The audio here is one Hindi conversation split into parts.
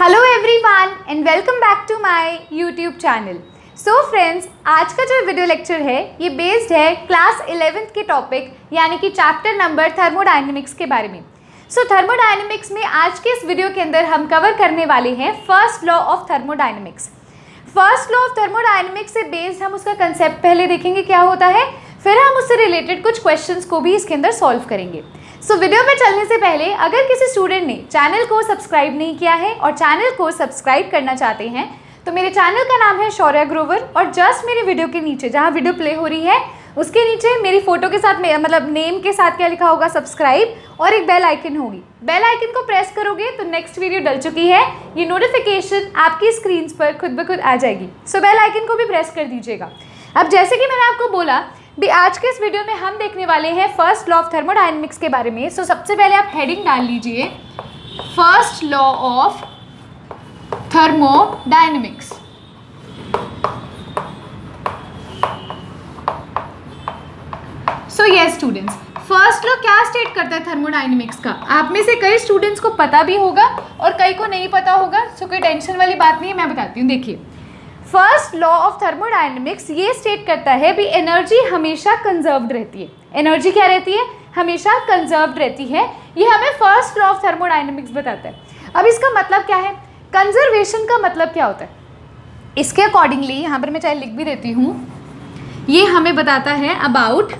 Hello everyone and welcome back to my YouTube channel. So friends, आज का जो वीडियो लेक्चर है ये बेस्ड है क्लास 11th के टॉपिक यानी कि चैप्टर नंबर थर्मोडायनेमिक्स के बारे में। सो थर्मोडायनेमिक्स में आज के इस वीडियो के अंदर हम कवर करने वाले हैं first law of thermodynamics. First law of thermodynamics से बेस्ड हम उसका कंसेप्ट पहले देखेंगे क्या होता है, फिर हम उससे रिलेटेड कुछ क्वेश्चंस को भी इसके अंदर सॉल्व करेंगे। सो वीडियो में चलने से पहले अगर किसी स्टूडेंट ने चैनल को सब्सक्राइब नहीं किया है और चैनल को सब्सक्राइब करना चाहते हैं तो मेरे चैनल का नाम है शौर्या ग्रोवर और जस्ट मेरे वीडियो के नीचे जहाँ वीडियो प्ले हो रही है उसके नीचे मेरी फोटो के साथ मतलब नेम के साथ क्या लिखा होगा, सब्सक्राइब, और एक बेल आइकन होगी। बेल आइकन को प्रेस करोगे तो नेक्स्ट वीडियो डल चुकी है ये नोटिफिकेशन आपकी स्क्रीन पर खुद ब खुद आ जाएगी। सो बेल आइकन को भी प्रेस कर दीजिएगा। अब जैसे कि मैंने आपको बोला भी आज के इस वीडियो में हम देखने वाले हैं फर्स्ट लॉ ऑफ थर्मोडायनेमिक्स के बारे में। सो सबसे पहले आप हेडिंग डाल लीजिए first law of thermodynamics. So yes students, first law क्या स्टेट करता है थर्मोडायनेमिक्स का? आप में से कई स्टूडेंट्स को पता भी होगा और कई को नहीं पता होगा। सो कोई टेंशन वाली बात नहीं है, मैं बताती हूँ। देखिए, फर्स्ट लॉ ऑफ थर्मोडायनेमिक्स ये स्टेट करता है भी एनर्जी हमेशा कंजर्व्ड रहती है। एनर्जी क्या रहती है? हमेशा कंजर्व्ड रहती है। ये हमें फर्स्ट लॉ ऑफ थर्मोडायनेमिक्स बताता है। अब इसका मतलब क्या है? कंजर्वेशन का मतलब क्या होता है? इसके अकॉर्डिंगली यहाँ पर मैं चाहे लिख भी देती हूँ, ये हमें बताता है about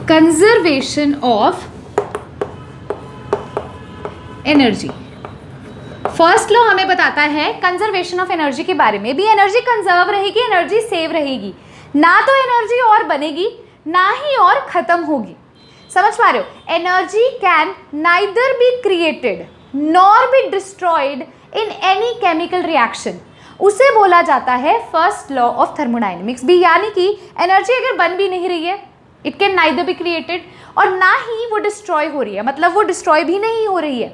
conservation of energy. First law हमें बताता है कंजर्वेशन ऑफ एनर्जी के बारे में भी। एनर्जी कंजर्व रहेगी, एनर्जी सेव रहेगी, ना तो एनर्जी और बनेगी ना ही और खत्म होगी। समझ पा रहे हो? Energy can neither be created nor be destroyed in any chemical reaction. उसे बोला जाता है फर्स्ट लॉ ऑफ थर्मोडायनेमिक्स भी। यानी कि एनर्जी अगर बन भी नहीं रही है, it can neither be created, और ना ही वो डिस्ट्रॉय हो रही है, मतलब वो डिस्ट्रॉय भी नहीं हो रही है,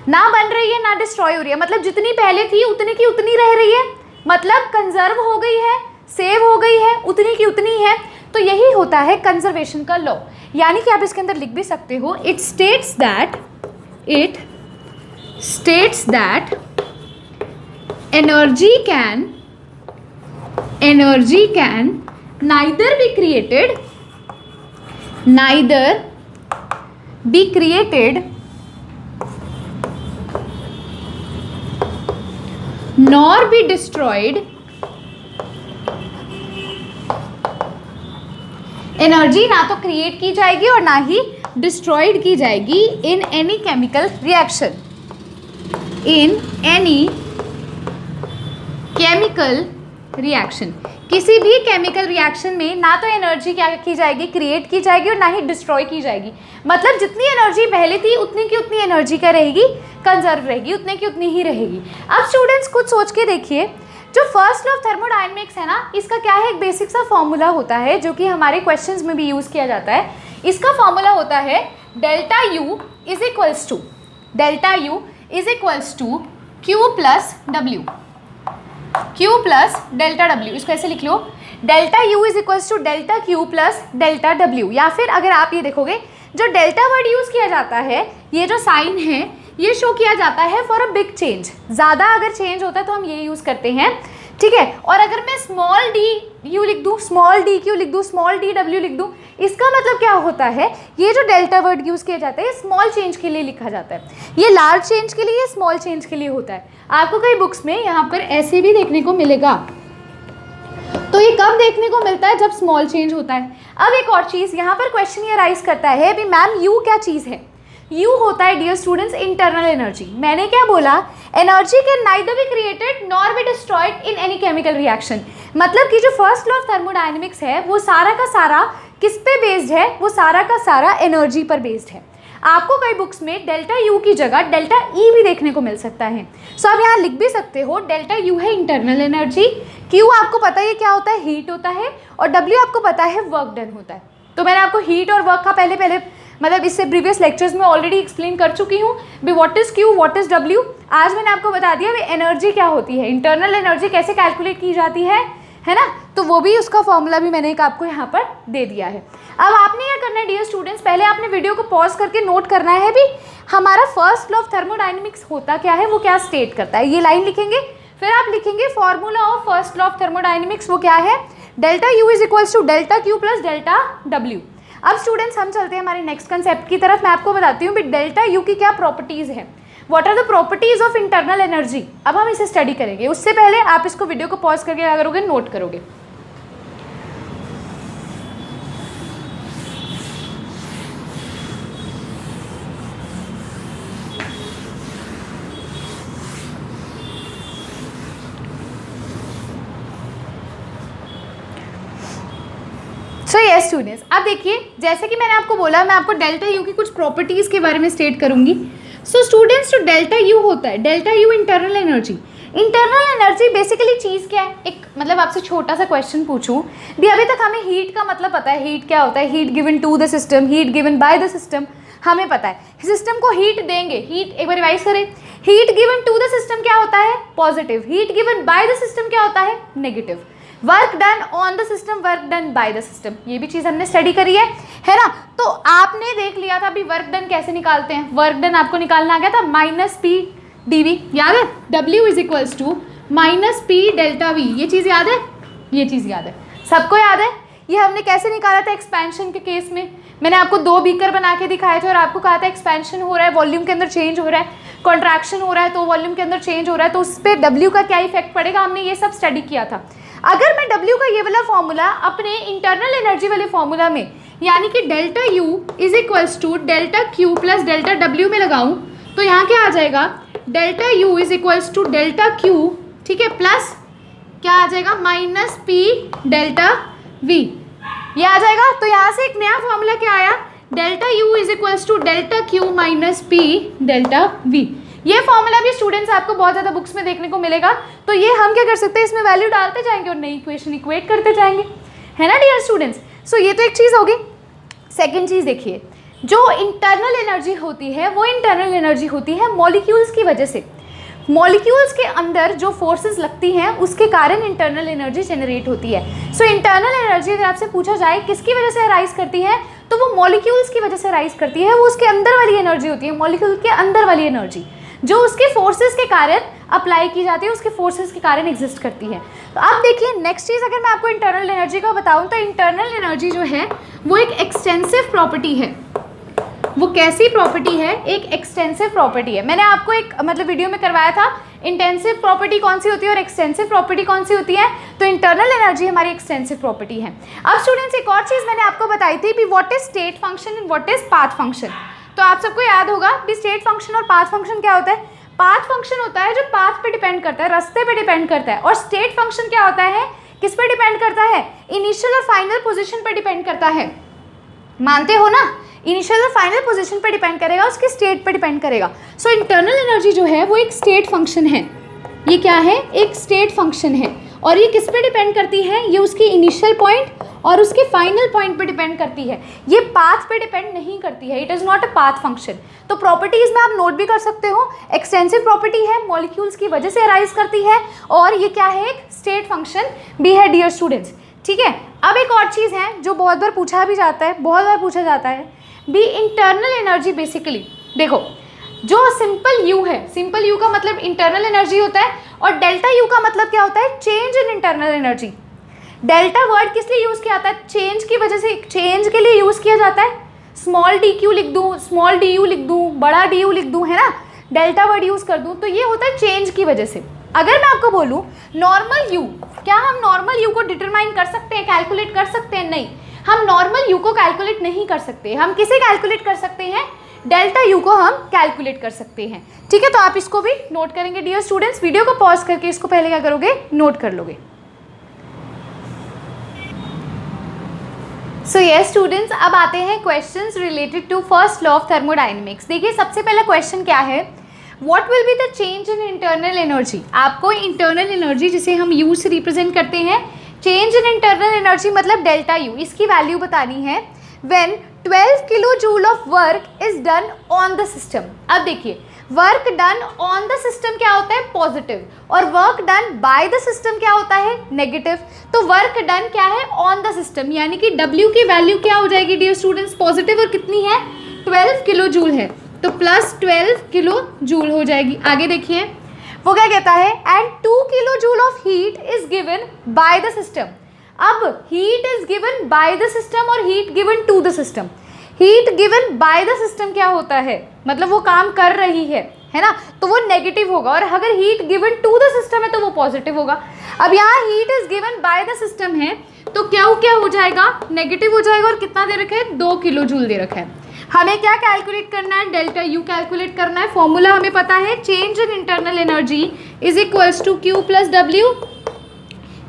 ना बन रही है ना डिस्ट्रॉय हो रही है, मतलब जितनी पहले थी उतनी की उतनी रह रही है, मतलब कंजर्व हो गई है, सेव हो गई है, उतनी की उतनी है। तो यही होता है कंजर्वेशन का लॉ। यानी कि आप इसके अंदर लिख भी सकते हो, it states that energy can neither be created nor be destroyed। Energy ना तो क्रिएट की जाएगी और ना ही डिस्ट्रॉयड की जाएगी इन एनी केमिकल रिएक्शन। किसी भी केमिकल रिएक्शन में ना तो एनर्जी क्या की जाएगी, क्रिएट की जाएगी, और ना ही डिस्ट्रॉय की जाएगी। मतलब जितनी एनर्जी पहले थी उतनी की उतनी एनर्जी क्या रहेगी, कंजर्व रहेगी, उतने की उतनी ही रहेगी। अब स्टूडेंट्स कुछ सोच के देखिए, जो फर्स्ट लॉ ऑफ थर्मोडायनेमिक्स है ना, इसका क्या है, एक बेसिक सा फॉर्मूला होता है जो कि हमारे क्वेश्चंस में भी यूज़ किया जाता है। इसका फॉर्मूला होता है delta U is equals to Q plus W. Q plus delta W, इसको ऐसे लिख लो, delta U is equals to delta Q plus delta W. या फिर अगर आप ये देखोगे, जो डेल्टा वर्ड यूज़ किया जाता है, ये जो साइन है ये शो किया जाता है फॉर अ बिग चेंज। ज़्यादा अगर चेंज होता है तो हम ये यूज़ करते हैं, ठीक है। और अगर मैं स्मॉल डी यू लिख दूँ, स्मॉल डी क्यू लिख दूँ, स्मॉल डी डब्ल्यू लिख दूँ, इसका मतलब क्या होता है, ये जो डेल्टा वर्ड यूज़ किया जाता है ये स्मॉल चेंज के लिए लिखा जाता है, ये लार्ज चेंज के लिए, स्मॉल चेंज के लिए होता है। आपको कई बुक्स में यहाँ पर ऐसे भी देखने को मिलेगा। तो ये कब देखने को मिलता है? जब स्मॉल चेंज होता है। अब एक और चीज़ यहाँ पर क्वेश्चन ये राइज करता है भी मैम यू क्या चीज़ है? यू होता है डियर स्टूडेंट्स इंटरनल एनर्जी। मैंने क्या बोला? Energy can neither be created nor be destroyed in any chemical reaction. मतलब कि जो फर्स्ट लॉ ऑफ थर्मोडायनेमिक्स है वो सारा का सारा किस पे बेस्ड है? वो सारा का सारा एनर्जी पर बेस्ड है। आपको कई बुक्स में डेल्टा यू की जगह डेल्टा ई भी देखने को मिल सकता है। सो आप यहाँ लिख भी सकते हो, डेल्टा यू है इंटरनल एनर्जी, क्यू आपको पता है क्या होता है, हीट होता है, और डब्ल्यू आपको पता है वर्क डन होता है। तो मैंने आपको हीट और वर्क का पहले मतलब इससे प्रीवियस लेक्चर्स में ऑलरेडी एक्सप्लेन कर चुकी हूँ भी what is Q, what is W. आज मैंने आपको बता दिया भी एनर्जी क्या होती है, इंटरनल एनर्जी कैसे कैलकुलेट की जाती है ना। तो वो भी उसका फॉर्मूला भी मैंने एक आपको यहाँ पर दे दिया है। अब आपने क्या करना है डियर स्टूडेंट्स, पहले आपने वीडियो को पॉज करके नोट करना है भी हमारा फर्स्ट लॉ ऑफ थर्मोडायनेमिक्स होता क्या है, वो क्या स्टेट करता है। ये लाइन लिखेंगे, फिर आप लिखेंगे formula of first law of thermodynamics, वो क्या है, delta U is equals to delta Q plus delta W. अब स्टूडेंट्स हम चलते हैं हमारे नेक्स्ट कंसेप्ट की तरफ। मैं आपको बताती हूँ भी डेल्टा यू की क्या प्रॉपर्टीज़ है, what are the properties of internal energy. अब हम इसे स्टडी करेंगे, उससे पहले आप इसको वीडियो को पॉज करके क्या करोगे, नोट करोगे। सो यस स्टूडेंट्स, अब देखिए जैसे कि मैंने आपको बोला, मैं आपको डेल्टा यू की कुछ प्रॉपर्टीज़ के बारे में स्टेट करूंगी। सो स्टूडेंट्स, जो डेल्टा यू होता है, delta U internal energy. Internal energy basically चीज़ क्या है, एक मतलब आपसे छोटा सा क्वेश्चन पूछूं भी, अभी तक हमें हीट का मतलब पता है, हीट क्या होता है, heat given to the system, heat given by the system, हमें पता है। सिस्टम को हीट देंगे, हीट एक बार रिवाइज करें, heat given to the system क्या होता है, positive, heat given by the system क्या होता है, negative. Work done on the system, work done by the system, ये भी चीज़ हमने स्टडी करी है ना। तो आपने देख लिया था अभी वर्क डन कैसे निकालते हैं, वर्क डन आपको निकालना आ गया था माइनस पी डी वी, याद है, W is equals to minus P delta V, ये चीज़ याद है, ये चीज़ याद है, सबको याद है। ये हमने कैसे निकाला था एक्सपेंशन के केस में, मैंने आपको 2 बीकर बना के दिखाए थे और आपको कहा था एक्सपेंशन हो रहा है, वॉल्यूम के अंदर चेंज हो रहा है, कॉन्ट्रैक्शन हो रहा है तो वॉल्यूम के अंदर चेंज हो रहा है, तो उस पर डब्ल्यू का क्या इफेक्ट पड़ेगा, हमने ये सब स्टडी किया था। अगर मैं W का ये वाला फॉर्मूला अपने इंटरनल एनर्जी वाले फॉर्मूला में, यानी कि delta U is equals to delta Q plus delta W में लगाऊं, तो यहाँ क्या आ जाएगा, delta U is equals to delta Q, ठीक है, प्लस क्या आ जाएगा, माइनस P डेल्टा V, ये आ जाएगा। तो यहाँ से एक नया फॉर्मूला क्या आया, delta U is equals to delta Q minus P delta V। ये फॉर्मूला भी स्टूडेंट्स आपको बहुत ज़्यादा बुक्स में देखने को मिलेगा, तो ये हम क्या कर सकते हैं, इसमें वैल्यू डालते जाएंगे और नई इक्वेशन इक्वेट करते जाएंगे, है ना डियर स्टूडेंट्स। सो ये तो एक चीज़ होगी। सेकंड चीज़ देखिए, जो इंटरनल एनर्जी होती है वो इंटरनल एनर्जी होती है मॉलिक्यूल्स की वजह से। मॉलिक्यूल्स के अंदर जो फोर्सेस लगती हैं उसके कारण इंटरनल एनर्जी जनरेट होती है। सो इंटरनल एनर्जी अगर आपसे पूछा जाए किसकी वजह से राइज करती है, तो वो मॉलिक्यूल्स की वजह से राइज करती है, वो उसके अंदर वाली एनर्जी होती है, मॉलिक्यूल के अंदर वाली एनर्जी जो उसके फोर्सेस के कारण अप्लाई की जाती है, उसके फोर्सेस के कारण एग्जिस्ट करती है। तो अब देखिए नेक्स्ट चीज़, अगर मैं आपको इंटरनल एनर्जी का बताऊं तो इंटरनल एनर्जी जो है वो एक एक्सटेंसिव प्रॉपर्टी है। वो कैसी प्रॉपर्टी है, एक एक्सटेंसिव प्रॉपर्टी है। मैंने आपको एक मतलब वीडियो में करवाया था इंटेंसिव प्रॉपर्टी कौन सी होती है और एक्सटेंसिव प्रॉपर्टी कौन सी होती है, तो इंटरनल एनर्जी हमारी एक्सटेंसिव प्रॉपर्टी है। अब स्टूडेंट्स एक और चीज़ मैंने आपको बताई थी भी, what is state function and what is path function. तो आप सबको याद होगा भी स्टेट फंक्शन और पाथ फंक्शन क्या होता है। पाथ फंक्शन होता है जो पाथ पे डिपेंड करता है, रास्ते पे डिपेंड करता है, और स्टेट फंक्शन क्या होता है, किस पे डिपेंड करता है, इनिशियल और फाइनल पोजीशन पे डिपेंड करता है। मानते हो ना, इनिशियल और फाइनल पोजीशन पे डिपेंड करेगा, उसके स्टेट पे डिपेंड करेगा। सो इंटरनल एनर्जी जो है वो एक स्टेट फंक्शन है। ये क्या है, एक स्टेट फंक्शन है, और ये किस पे डिपेंड करती है, ये उसकी इनिशियल पॉइंट और उसके फाइनल पॉइंट पे डिपेंड करती है, ये पाथ पे डिपेंड नहीं करती है। It is not a path function. तो प्रॉपर्टीज़ में आप नोट भी कर सकते हो, एक्सटेंसिव प्रॉपर्टी है, मॉलिक्यूल्स की वजह से अराइज करती है, और ये क्या है, एक स्टेट फंक्शन भी है डियर स्टूडेंट्स, ठीक है। अब एक और चीज़ है जो बहुत बार पूछा भी जाता है, बहुत बार पूछा जाता है भी, इंटरनल एनर्जी बेसिकली देखो, जो सिंपल यू है, सिंपल यू का मतलब इंटरनल एनर्जी होता है, और डेल्टा यू का मतलब क्या होता है, change in internal energy. Delta word किस लिए यूज़ किया जाता है, चेंज की वजह से, चेंज के लिए यूज़ किया जाता है। स्मॉल डी क्यू लिख दूँ, स्मॉल डी यू लिख दूँ, बड़ा डी यू लिख दूँ, है ना, डेल्टा वर्ड यूज़ कर दूँ, तो ये होता है चेंज की वजह से। अगर मैं आपको बोलूँ नॉर्मल यू, क्या हम नॉर्मल यू को डिटरमाइन कर सकते हैं, कैलकुलेट कर सकते हैं? नहीं, हम नॉर्मल यू को कैलकुलेट नहीं कर सकते। हम किसे कैलकुलेट कर सकते हैं, डेल्टा यू को हम कैलकुलेट कर सकते हैं, ठीक है। तो आप इसको भी नोट करेंगे डियर स्टूडेंट्स, वीडियो को पॉज करके इसको पहले क्या करोगे, नोट कर लोगे। सो यस स्टूडेंट्स, अब आते हैं questions related to first law of thermodynamics. देखिए सबसे पहला क्वेश्चन क्या है, what will be the change in internal energy. आपको इंटरनल एनर्जी जिसे हम यू से रिप्रेजेंट करते हैं, चेंज इन इंटरनल एनर्जी मतलब डेल्टा यू, इसकी वैल्यू बतानी है when 12 kilo joule of work is done on the system. अब देखिए work done on the system क्या होता है, पॉजिटिव, और work done by the system क्या होता है, नेगेटिव। तो वर्क डन क्या है, ऑन द सिस्टम, यानी कि W की वैल्यू क्या हो जाएगी डियर स्टूडेंट्स, पॉजिटिव, और कितनी है, 12 किलो जूल है, तो प्लस 12 किलो जूल हो जाएगी। आगे देखिए वो क्या कहता है, and 2 kilo joule of heat is given by the system. अब heat is given by the system और heat given to the system. Heat given by the system क्या होता है, मतलब वो काम कर रही है ना, तो वो नेगेटिव होगा, और अगर heat given to the system है तो वो पॉजिटिव होगा। अब यहाँ heat is given by the system है तो क्या हो जाएगा, नेगेटिव हो जाएगा, और कितना दे रखा है, 2 किलो जूल दे रखा है। हमें क्या कैलकुलेट करना है, डेल्टा यू कैलकुलेट करना है। फॉर्मूला हमें पता है, change in internal energy is equals to Q plus W.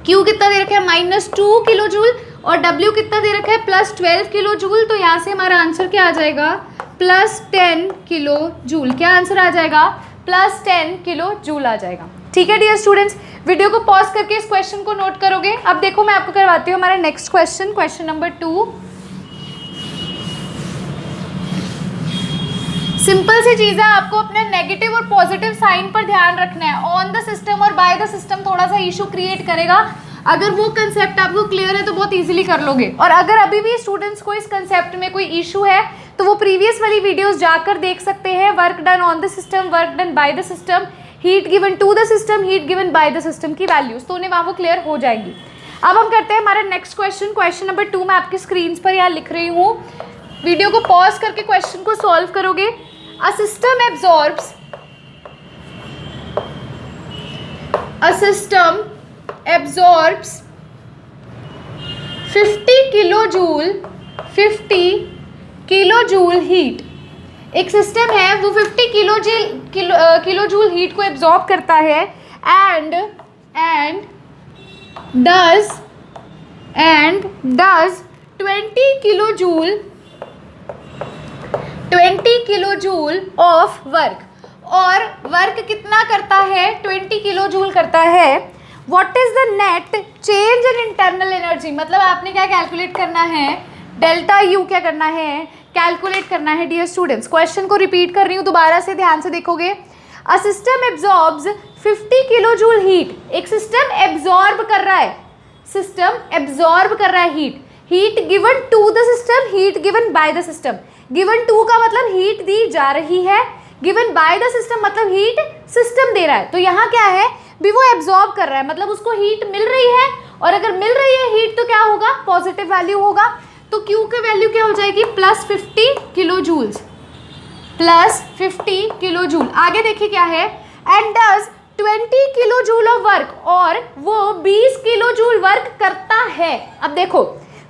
Q कितना दे रखा है, -2 किलो जूल, और डब्ल्यू कितना दे रखा है, +12 किलो जूल। तो यहाँ से हमारा आंसर क्या आ जाएगा, +10 किलो जूल। क्या आंसर आ जाएगा, +10 किलो जूल आ जाएगा। ठीक है डियर स्टूडेंट्स, वीडियो को पॉज करके इस क्वेश्चन को नोट करोगे। अब देखो मैं आपको करवाती हूँ हमारा next question, question number 2। Simple सी चीज़ है, आपको अपने नेगेटिव और पॉजिटिव साइन पर ध्यान रखना है। ऑन द सिस्टम और बाय द सिस्टम थोड़ा सा इशू क्रिएट करेगा, अगर वो कंसेप्ट आपको क्लियर है तो बहुत इजीली कर लोगे। और अगर अभी भी स्टूडेंट्स को इस कंसेप्ट में कोई इशू है तो वो प्रीवियस वाली वीडियोस जाकर देख सकते हैं, work done on the system, work done by the system, heat given to the system, heat given by the system की वैल्यूज, तो उन्हें वहाँ वो क्लियर हो जाएंगी। अब हम करते हैं हमारा नेक्स्ट क्वेश्चन, क्वेश्चन नंबर 2 मैं आपकी स्क्रीन पर यहाँ लिख रही हूँ। वीडियो को पॉज करके क्वेश्चन को सॉल्व करोगे। A system absorbs 50 kilo joule heat. एक सिस्टम है वो 50 किलो जूल हीट को एब्जॉर्ब करता है and does 20 kilo joule of work, और वर्क कितना करता है, 20 किलो जूल करता है। What is the net change in internal energy, मतलब आपने क्या कैलकुलेट करना है, डेल्टा यू क्या करना है, कैलकुलेट करना है डियर स्टूडेंट्स। क्वेश्चन को रिपीट कर रही हूँ, दोबारा से ध्यान से देखोगे। A system absorbs 50 kilo joule heat, एक सिस्टम एब्जॉर्ब कर रहा है, heat given to the system, heat given by the system. Given to का मतलब हीट दी जा रही है, गिवन बाय द सिस्टम मतलब हीट सिस्टम दे रहा है। तो यहाँ क्या है, भी वो एब्जॉर्ब कर रहा है, मतलब उसको हीट मिल रही है, और अगर मिल रही है हीट तो क्या होगा, पॉजिटिव वैल्यू होगा। तो Q की वैल्यू क्या हो जाएगी, +50 किलो जूल्स, +50 किलो जूल। आगे देखिए क्या है, and does 20 kilo joule of work, और वो 20 किलो जूल वर्क करता है। अब देखो,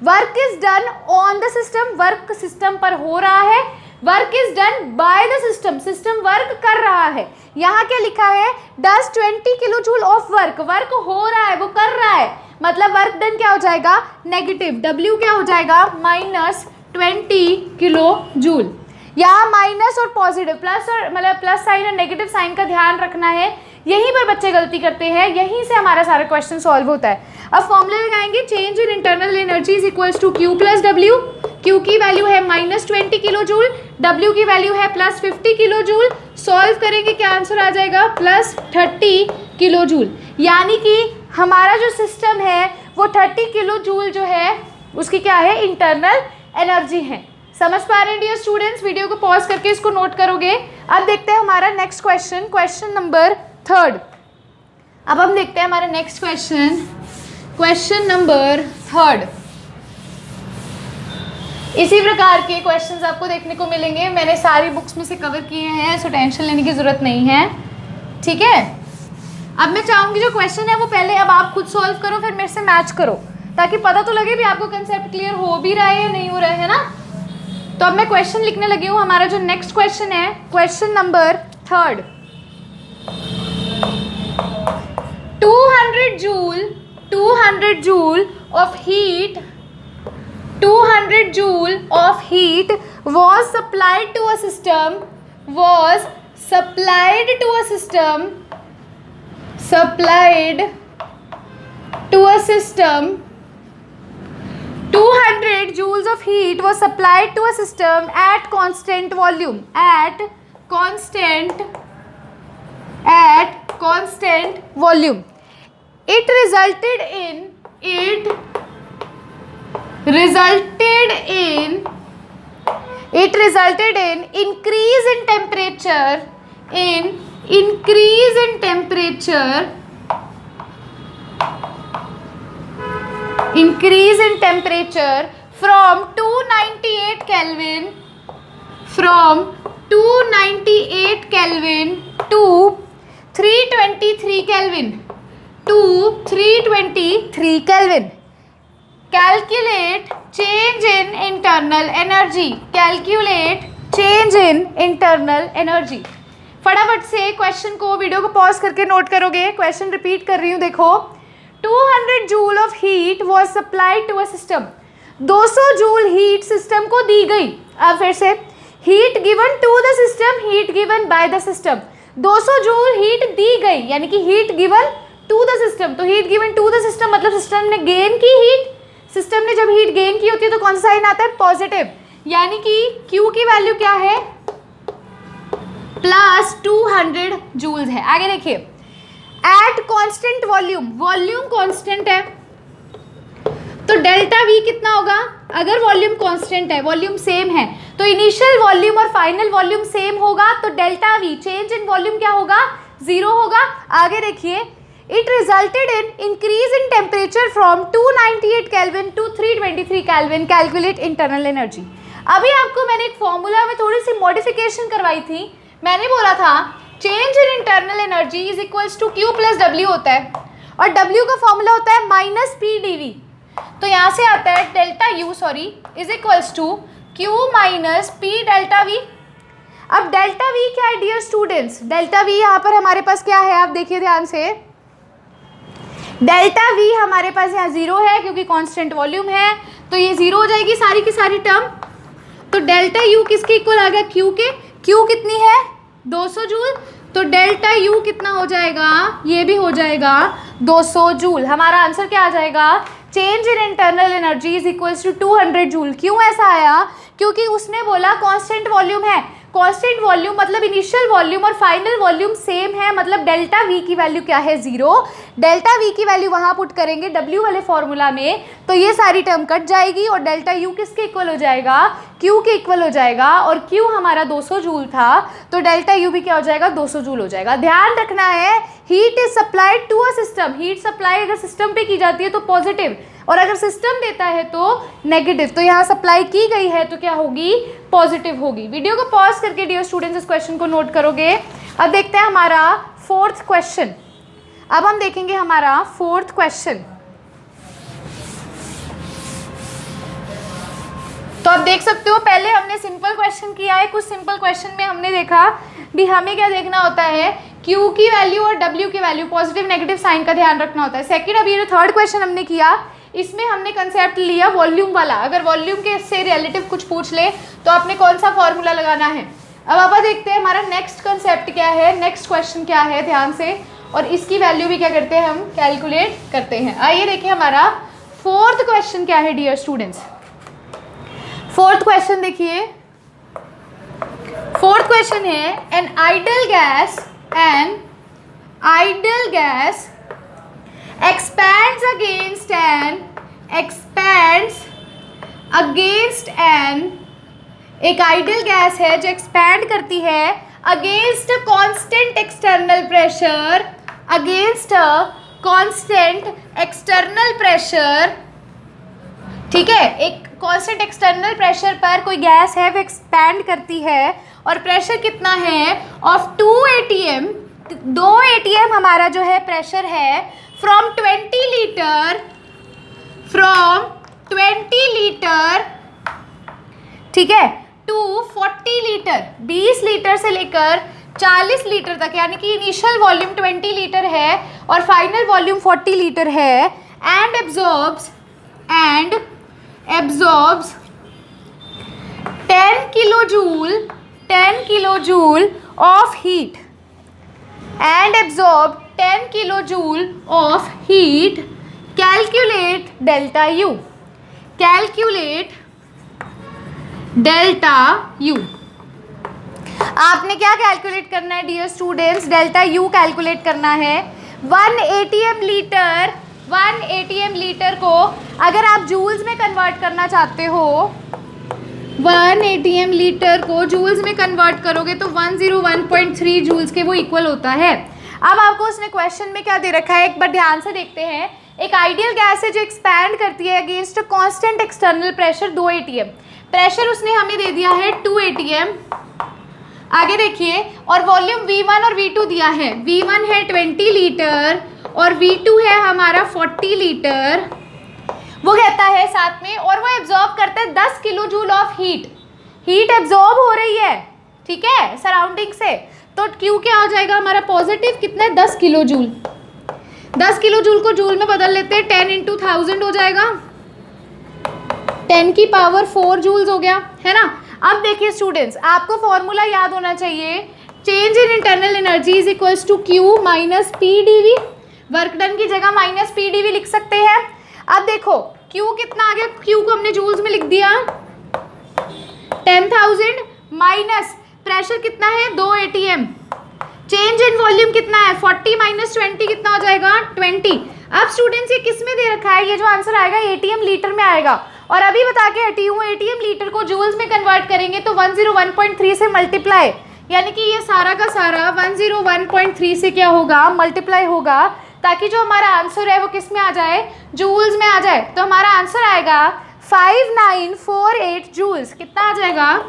work is done on the system, work system पर हो रहा है, work is done by the system, system work कर रहा है। यहाँ क्या लिखा है, does 20 kilo joule of work, work हो रहा है, वो कर रहा है, मतलब वर्क डन क्या हो जाएगा, नेगेटिव, W क्या हो जाएगा, -20 किलो जूल। यहाँ माइनस और पॉजिटिव, प्लस और मतलब प्लस साइन और नेगेटिव साइन का ध्यान रखना है, यहीं पर बच्चे गलती करते हैं, यहीं से हमारा सारा क्वेश्चन सॉल्व होता है। अब फॉर्मूला लगाएंगे, change in internal energy is equals to Q plus W. Q की वैल्यू है -20 किलो जूल, W की वैल्यू है +50 किलो जूल। सॉल्व करेंगे क्या आंसर आ जाएगा, +30 किलो जूल। यानी कि हमारा जो सिस्टम है वो 30 किलो जूल जो है उसकी क्या है, इंटरनल एनर्जी है। समझ पा रहे हैं डियर स्टूडेंट्स, वीडियो को पॉज करके इसको नोट करोगे। अब देखते हैं हमारा नेक्स्ट क्वेश्चन, क्वेश्चन नंबर 3। अब हम देखते हैं हमारा नेक्स्ट क्वेश्चन, क्वेश्चन नंबर 3। इसी प्रकार के क्वेश्चंस आपको देखने को मिलेंगे, मैंने सारी बुक्स में से कवर किए हैं, सो टेंशन लेने की ज़रूरत नहीं है। ठीक है, अब मैं चाहूँगी जो क्वेश्चन है वो पहले अब आप खुद सॉल्व करो, फिर मेरे से मैच करो, ताकि पता तो लगे भी आपको कंसेप्ट क्लियर हो भी रहा है या नहीं हो रहा है ना। तो अब मैं क्वेश्चन लिखने लगी हूँ। हमारा जो नेक्स्ट क्वेश्चन है, question number 3। 200 joule of heat was supplied to a system 200 joules of heat was supplied to a system at constant volume constant volume. It resulted in increase in temperature from 298 Kelvin to 323 Kelvin. Calculate change in internal energy. फटाफट से क्वेश्चन को, वीडियो को पॉज करके नोट करोगे. क्वेश्चन रिपीट कर रही हूँ, देखो. 200 joule of heat was supplied to a system. 200 joule heat system को दी गई. अब फिर से, heat given to the system, heat given by the system. 200 joule heat दी गई, यानी कि heat given to the system. तो heat given to the system मतलब सिस्टम ने गेन की हीट. सिस्टम ने जब हीट गेन की होती है तो कौन सा साइन आता है? पॉजिटिव. यानी कि Q की वैल्यू क्या है? प्लस 200 जूल्स है. आगे देखिए, एट कांस्टेंट वॉल्यूम कांस्टेंट है तो डेल्टा V कितना होगा? अगर वॉल्यूम कांस्टेंट है, वॉल्यूम सेम है, तो इनिशियल वॉल्यूम और फाइनल वॉल्यूम सेम होगा, तो delta V change in volume क्या होगा? 0 होगा. आगे देखिए, it resulted in increase in temperature from 298 Kelvin to 323 Kelvin. Calculate internal energy. अभी आपको मैंने एक फॉर्मूला में थोड़ी सी मॉडिफिकेशन करवाई थी. मैंने बोला था change in internal energy is equals to Q plus W होता है, और W का फॉर्मूला होता है माइनस PdV. तो यहाँ से आता है delta U is equals to Q minus P delta V. अब डेल्टा V क्या है डियर स्टूडेंट्स? डेल्टा V यहाँ पर हमारे पास क्या है? आप देखिए ध्यान से. डेल्टा V हमारे पास यहाँ 0 है क्योंकि कांस्टेंट वॉल्यूम है, तो ये 0 हो जाएगी सारी की सारी टर्म. तो डेल्टा U किसके इक्वल आ गया? Q के. Q कितनी है? 200 जूल. तो डेल्टा U कितना हो जाएगा? ये भी हो जाएगा 200 जूल. हमारा आंसर क्या आ जाएगा? Change in internal energy is equals to 200 joule. क्यों ऐसा आया? क्योंकि उसने बोला कांस्टेंट वॉल्यूम है. कांस्टेंट वॉल्यूम मतलब इनिशियल वॉल्यूम और फाइनल वॉल्यूम सेम है, मतलब डेल्टा V की वैल्यू क्या है? 0. डेल्टा V की वैल्यू वहाँ पुट करेंगे W वाले फॉर्मूला में, तो ये सारी टर्म कट जाएगी और डेल्टा U किसके इक्वल हो जाएगा? Q के इक्वल हो जाएगा. और Q हमारा 200 जूल था, तो डेल्टा U भी क्या हो जाएगा? 200 जूल हो जाएगा. ध्यान रखना है, heat is supplied to a system. Heat supply अगर सिस्टम पे की जाती है तो पॉजिटिव, और अगर सिस्टम देता है तो नेगेटिव. तो यहाँ सप्लाई की गई है तो क्या होगी? पॉजिटिव होगी. वीडियो को पॉज करके डियर स्टूडेंट्स इस क्वेश्चन को नोट करोगे. अब देखते हैं हमारा फोर्थ क्वेश्चन. अब हम देखेंगे हमारा फोर्थ क्वेश्चन. तो आप देख सकते हो, पहले हमने सिंपल क्वेश्चन किया है. कुछ सिंपल क्वेश्चन में हमने देखा भी हमें क्या देखना होता है? Q की वैल्यू और W की वैल्यू, पॉजिटिव नेगेटिव साइन का ध्यान रखना होता है. सेकंड, अब ये जो थर्ड क्वेश्चन हमने किया, इसमें हमने कंसेप्ट लिया वॉल्यूम वाला. अगर वॉल्यूम के से रिलेटिव कुछ पूछ ले तो आपने कौन सा फॉर्मूला लगाना है. अब आप देखते हैं हमारा नेक्स्ट कंसेप्ट क्या है, नेक्स्ट क्वेश्चन क्या है, ध्यान से. और इसकी वैल्यू भी क्या करते हैं? हम कैलकुलेट करते हैं. आइए देखिए हमारा फोर्थ क्वेश्चन क्या है डियर स्टूडेंट्स. फोर्थ क्वेश्चन देखिए. फोर्थ क्वेश्चन है an ideal gas expands against an एक आइडल गैस है जो एक्सपैंड करती है अगेंस्ट कांस्टेंट एक्सटर्नल प्रेशर. ठीक है, एक कांस्टेंट एक्सटर्नल प्रेशर पर कोई गैस है वो एक्सपैंड करती है, और प्रेशर कितना है? Of 2 atm. 2 atm हमारा जो है प्रेशर है फ्रॉम 20 लीटर, ठीक है, टू 40 लीटर. 20 लीटर से लेकर 40 लीटर तक, यानी कि इनिशियल वॉल्यूम 20 लीटर है और फाइनल वॉल्यूम 40 लीटर है. And absorbs 10 kilojoule of heat. And absorb 10 kilojoule of heat. Calculate delta U. आपने क्या कैलकुलेट करना है dear students, delta U calculate करना है। 1 ATM लीटर को अगर आप जूल्स में कन्वर्ट करना चाहते हो, 1 ATM लीटर को जूल्स में कन्वर्ट करोगे तो 101.3 जूल्स के वो इक्वल होता है। अब आपको उसने क्वेश्चन में क्या दे रखा है, एक बार ध्यान से देखते हैं। एक आइडियल गैस है जो एक्सपैंड करती है against constant external pressure 2 ATM। Pressure उसने हमें दे दिया है 2 ATM। आगे देखिए, और वॉल्यूम V1 और V2 दिया है। V1 है 20 लीटर और V2 है हमारा 40 लीटर। वो कहता है साथ में, और वो एब्जॉर्ब करता है 10 kilo joule of heat absorb हो रही है, ठीक है, सराउंडिंग से। तो Q क्या हो जाएगा हमारा पॉजिटिव, कितना है 10 किलो जूल। 10 किलो जूल को जूल में बदल लेते हैं, 10 × 1000 हो जाएगा, 10 की पावर 4 जूल्स हो गया, है ना। अब देखिए स्टूडेंट्स, आपको फॉर्मूला याद होना चाहिए, change in internal energy is equals to Q minus PdV। Work done की जगह माइनस PdV लिख सकते हैं। अब देखो Q कितना आ गया, Q को हमने जूल्स में लिख दिया 10,000 माइनस प्रेशर कितना है 2 ATM, चेंज इन वॉल्यूम कितना है 40 माइनस 20 कितना हो जाएगा 20। अब स्टूडेंट्स ये किस में दे रखा है, ये जो आंसर आएगा ATM लीटर में आएगा। और अभी बता के हटी हूँ, ATM लीटर को जूल्स में कन्वर्ट करेंगे तो 101.3 से मल्टीप्लाई, यानी कि ये सारा का सारा 101.3 से क्या होगा मल्टीप्लाई होगा, ताकि जो हमारा आंसर है वो किस में आ जाए, जूल्स में आ जाए। तो हमारा आंसर आएगा 5948 जूल्स। कितना आ जाएगा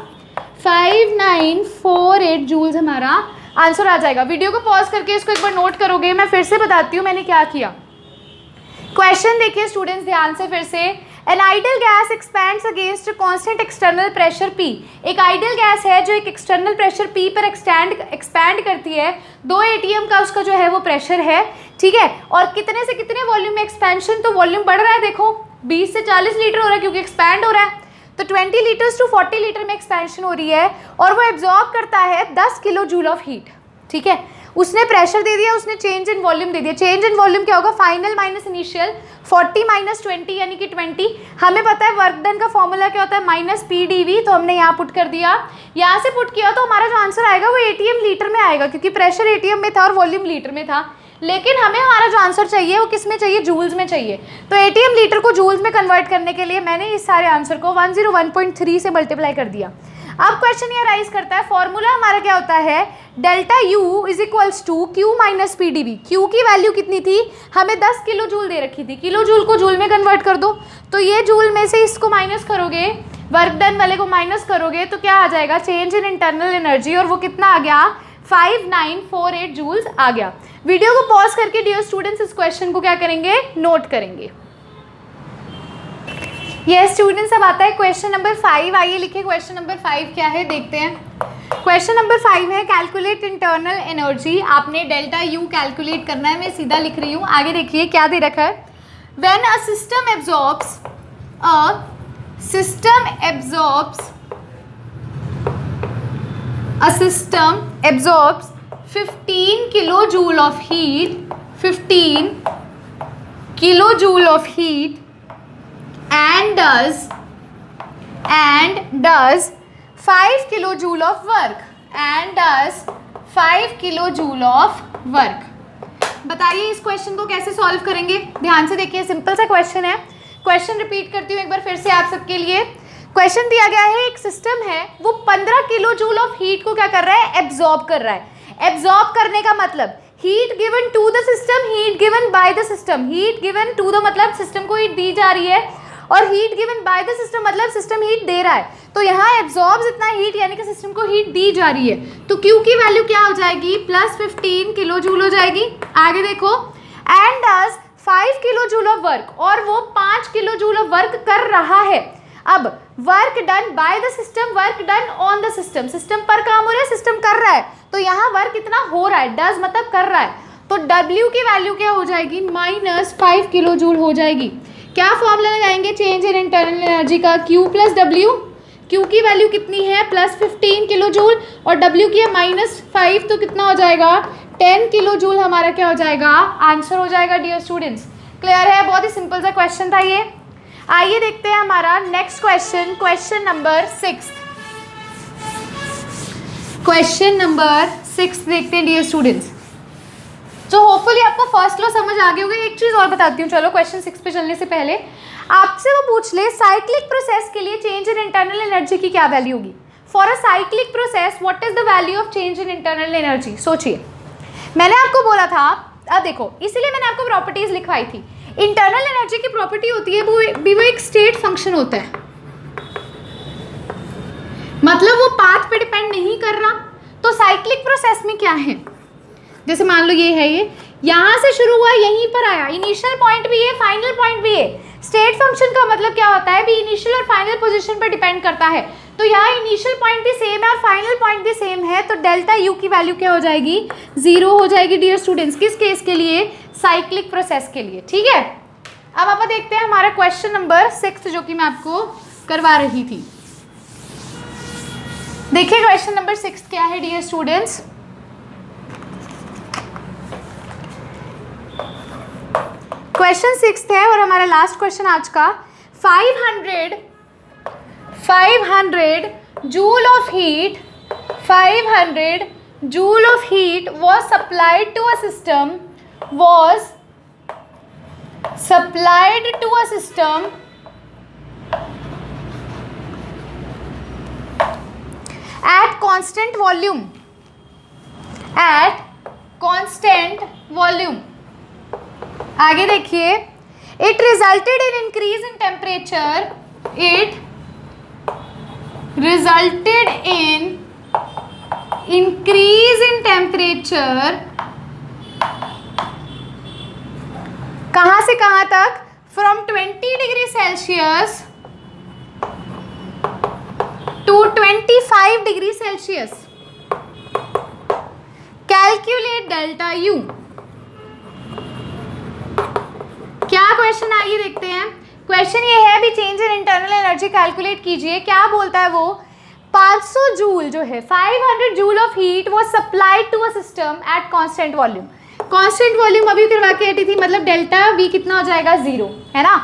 5948 जूल्स हमारा आंसर आ जाएगा। वीडियो को पॉज करके इसको एक बार नोट करोगे, मैं फिर से बताती हूँ मैंने क्या किया। क्वेश्चन देखिए स्टूडेंट्स ध्यान से फिर से। An ideal gas expands against constant external pressure P। एक आइडियल गैस है जो एक एक्सटर्नल प्रेशर P पर एक्सपैंड करती है। 2 ATM का उसका जो है वो प्रेशर है, ठीक है। और कितने से कितने वॉल्यूम में एक्सपेंशन, तो वॉल्यूम बढ़ रहा है, देखो 20 से 40 लीटर हो रहा है क्योंकि एक्सपैंड हो रहा है। तो 20 लीटर्स टू 40 लीटर में एक्सपेंशन हो रही है और वो एब्जॉर्ब करता है 10 किलो जूल ऑफ हीट, ठीक है। उसने प्रेशर दे दिया, उसने चेंज इन वॉल्यूम दे दिया। चेंज इन वॉल्यूम क्या होगा, फाइनल माइनस इनिशियल, 40 माइनस 20 यानी कि 20। हमें पता है वर्क डन का फॉर्मूला क्या होता है माइनस PdV, तो हमने यहाँ पुट कर दिया। यहाँ से पुट किया तो हमारा जो आंसर आएगा वो ATM लीटर में आएगा, क्योंकि प्रेशर ATM में था और वॉल्यूम लीटर में था। लेकिन हमें हमारा जो आंसर चाहिए वो किस में चाहिए, जूल्स में चाहिए। तो ATM लीटर को जूल्स में कन्वर्ट करने के लिए मैंने इस सारे आंसर को 101.3 से मल्टीप्लाई कर दिया। अब क्वेश्चन ये राइज करता है, फॉर्मूला हमारा क्या होता है, delta U is equals to Q minus PdV। Q की वैल्यू कितनी थी, हमें 10 किलो जूल दे रखी थी, किलो जूल को जूल में कन्वर्ट कर दो। तो ये जूल में से इसको माइनस करोगे, वर्क डन वाले को माइनस करोगे तो क्या आ जाएगा, चेंज इन इंटरनल एनर्जी, और वो कितना आ गया 5948 जूल्स आ गया। वीडियो को पॉज करके डियर स्टूडेंट्स इस क्वेश्चन को क्या करेंगे, नोट करेंगे। यस स्टूडेंट्स, अब आता है क्वेश्चन नंबर 5। आइए लिखे क्वेश्चन नंबर 5 क्या है, देखते हैं। क्वेश्चन नंबर 5 है कैलकुलेट इंटरनल एनर्जी। आपने डेल्टा U कैलकुलेट करना है, मैं सीधा लिख रही हूँ। आगे देखिए क्या दे रखा है, when a system absorbs 15 kilo joule of heat, 15 kilo joule of heat and does 5 kilo joule of work. बताइए इस क्वेश्चन को कैसे सॉल्व करेंगे, ध्यान से देखिए। सिंपल सा क्वेश्चन है। क्वेश्चन रिपीट करती हूँ एक बार फिर से आप सबके लिए। क्वेश्चन दिया गया है, एक सिस्टम है वो 15 किलो जूल ऑफ हीट को क्या कर रहा है, एब्जॉर्ब कर रहा है। एब्जॉर्ब करने का मतलब heat given to the system, heat given by the system. Heat given to the मतलब सिस्टम को हीट दी जा रही है, और heat given by the system मतलब सिस्टम हीट दे रहा है। तो यहाँ एब्जॉर्ब्स इतना हीट यानी कि सिस्टम को हीट दी जा रही है। तो Q की वैल्यू क्या हो जाएगी, प्लस 15 किलो जूल हो जाएगी। आगे देखो, and does 5 kilo joule of work, और वो 5 किलो जूल ऑफ वर्क कर रहा है। अब work done by the system, work done on the system, system पर काम हो रहा है, सिस्टम कर रहा है, तो यहाँ वर्क इतना हो रहा है, डज मतलब कर रहा है। तो W की वैल्यू क्या हो जाएगी, माइनस 5 किलो जूल हो जाएगी। क्या फॉर्मूला लगाएंगे चेंज इन इंटरनल एनर्जी का, Q प्लस W। Q की वैल्यू कितनी है, प्लस 15 किलो जूल, और W की है माइनस 5, तो कितना हो जाएगा 10 किलो जूल हमारा क्या हो जाएगा, आंसर हो जाएगा डियर स्टूडेंट्स। क्लियर है, बहुत ही सिंपल सा क्वेश्चन था ये। आइए देखते हैं हमारा next question, question number 6। Question number 6 देखते हैं डियर स्टूडेंट्स। तो होपफुली आपको फर्स्ट लॉ समझ आ गई होगी। एक चीज़ और बताती हूँ, चलो क्वेश्चन 6 पे चलने से पहले आपसे वो पूछ ले साइक्लिक प्रोसेस के लिए चेंज इन इंटरनल एनर्जी की क्या वैल्यू होगी। For a cyclic process what is the value of change in internal energy. सोचिए, मैंने आपको बोला था, अब देखो इसीलिए मैंने आपको प्रॉपर्टीज लिखवाई थी। इंटरनल एनर्जी की प्रॉपर्टी होती है वो एक स्टेट फंक्शन होता है, मतलब वो पाथ पे डिपेंड नहीं कर रहा। तो साइक्लिक प्रोसेस में क्या है, जैसे मान लो ये है, ये यहाँ से शुरू हुआ यहीं पर आया, इनिशियल पॉइंट भी है फाइनल पॉइंट भी है। स्टेट फंक्शन का मतलब क्या होता है भी इनिशियल और फाइनल पोजीशन पर डिपेंड करता है। तो यहाँ इनिशियल पॉइंट भी सेम है और फाइनल पॉइंट भी सेम है, तो डेल्टा यू की वैल्यू क्या हो जाएगी, 0 हो जाएगी डियर स्टूडेंट्स। किस केस के लिए, साइक्लिक प्रोसेस के लिए। ठीक है, अब आप देखते हैं हमारा क्वेश्चन नंबर 6 जो कि मैं आपको करवा रही थी। देखिए क्वेश्चन नंबर 6 क्या है डियर स्टूडेंट्स। क्वेश्चन 6 है और हमारा लास्ट क्वेश्चन आज का। 500 joule of heat 500 joule of heat was supplied to a system at constant volume। आगे देखिए, it resulted in increase in temperature कहाँ से कहाँ तक, from 20 degree Celsius to 25 degree Celsius. Calculate delta U. क्या क्वेश्चन आइए देखते हैं। क्वेश्चन ये है भी change in internal energy calculate कीजिए। क्या बोलता है वो, 500 जूल जो है 500 जूल ऑफ हीट वो supplied to a system at constant volume. Constant volume अभी करवा के हटी थी, मतलब डेल्टा वी कितना हो जाएगा, 0 है ना।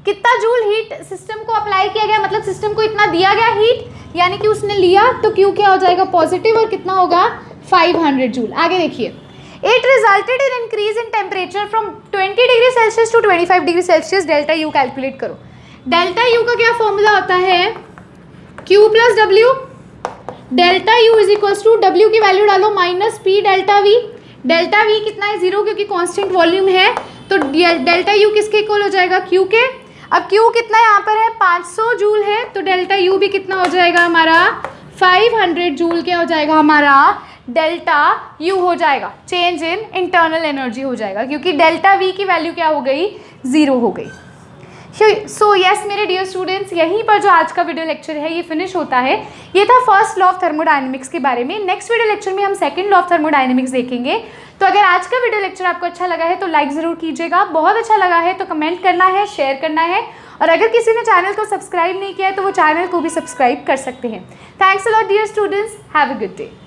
कितना जूल हीट सिस्टम को अप्लाई किया गया, मतलब सिस्टम को इतना दिया गया हीट, यानी कि उसने लिया तो क्यू क्या हो जाएगा, पॉजिटिव, और कितना होगा 500 जूल। आगे देखिए, it resulted in increase in temperature from 20 degree Celsius to 25 degree Celsius. Delta U calculate करो। डेल्टा यू का क्या फॉर्मूला होता है, Q plus W. Delta U is equals to W की वैल्यू डालो minus P delta V. Delta V कितना है, 0, क्योंकि कांस्टेंट वॉल्यूम है, तो डेल्टा यू किसके इक्वल हो जाएगा, Q के। अब Q कितना यहाँ पर है, 500 जूल है, तो डेल्टा यू भी कितना हो जाएगा हमारा 500 जूल। क्या हो जाएगा हमारा, डेल्टा यू हो जाएगा, चेंज इन इंटरनल एनर्जी हो जाएगा, क्योंकि डेल्टा वी की वैल्यू क्या हो गई, 0 हो गई। सो यस मेरे डियर स्टूडेंट्स, यहीं पर जो आज का वीडियो लेक्चर है ये फिनिश होता है। ये था फर्स्ट लॉ ऑफ थर्मोडायनेमिक्स के बारे में। नेक्स्ट वीडियो लेक्चर में हम सेकंड लॉ ऑफ थर्मोडायनेमिक्स देखेंगे। तो अगर आज का वीडियो लेक्चर आपको अच्छा लगा है तो लाइक ज़रूर कीजिएगा, बहुत अच्छा लगा है तो कमेंट करना है, शेयर करना है, और अगर किसी ने चैनल को सब्सक्राइब नहीं किया है तो वो चैनल को भी सब्सक्राइब कर सकते हैं। Thanks a lot dear students, have a good day.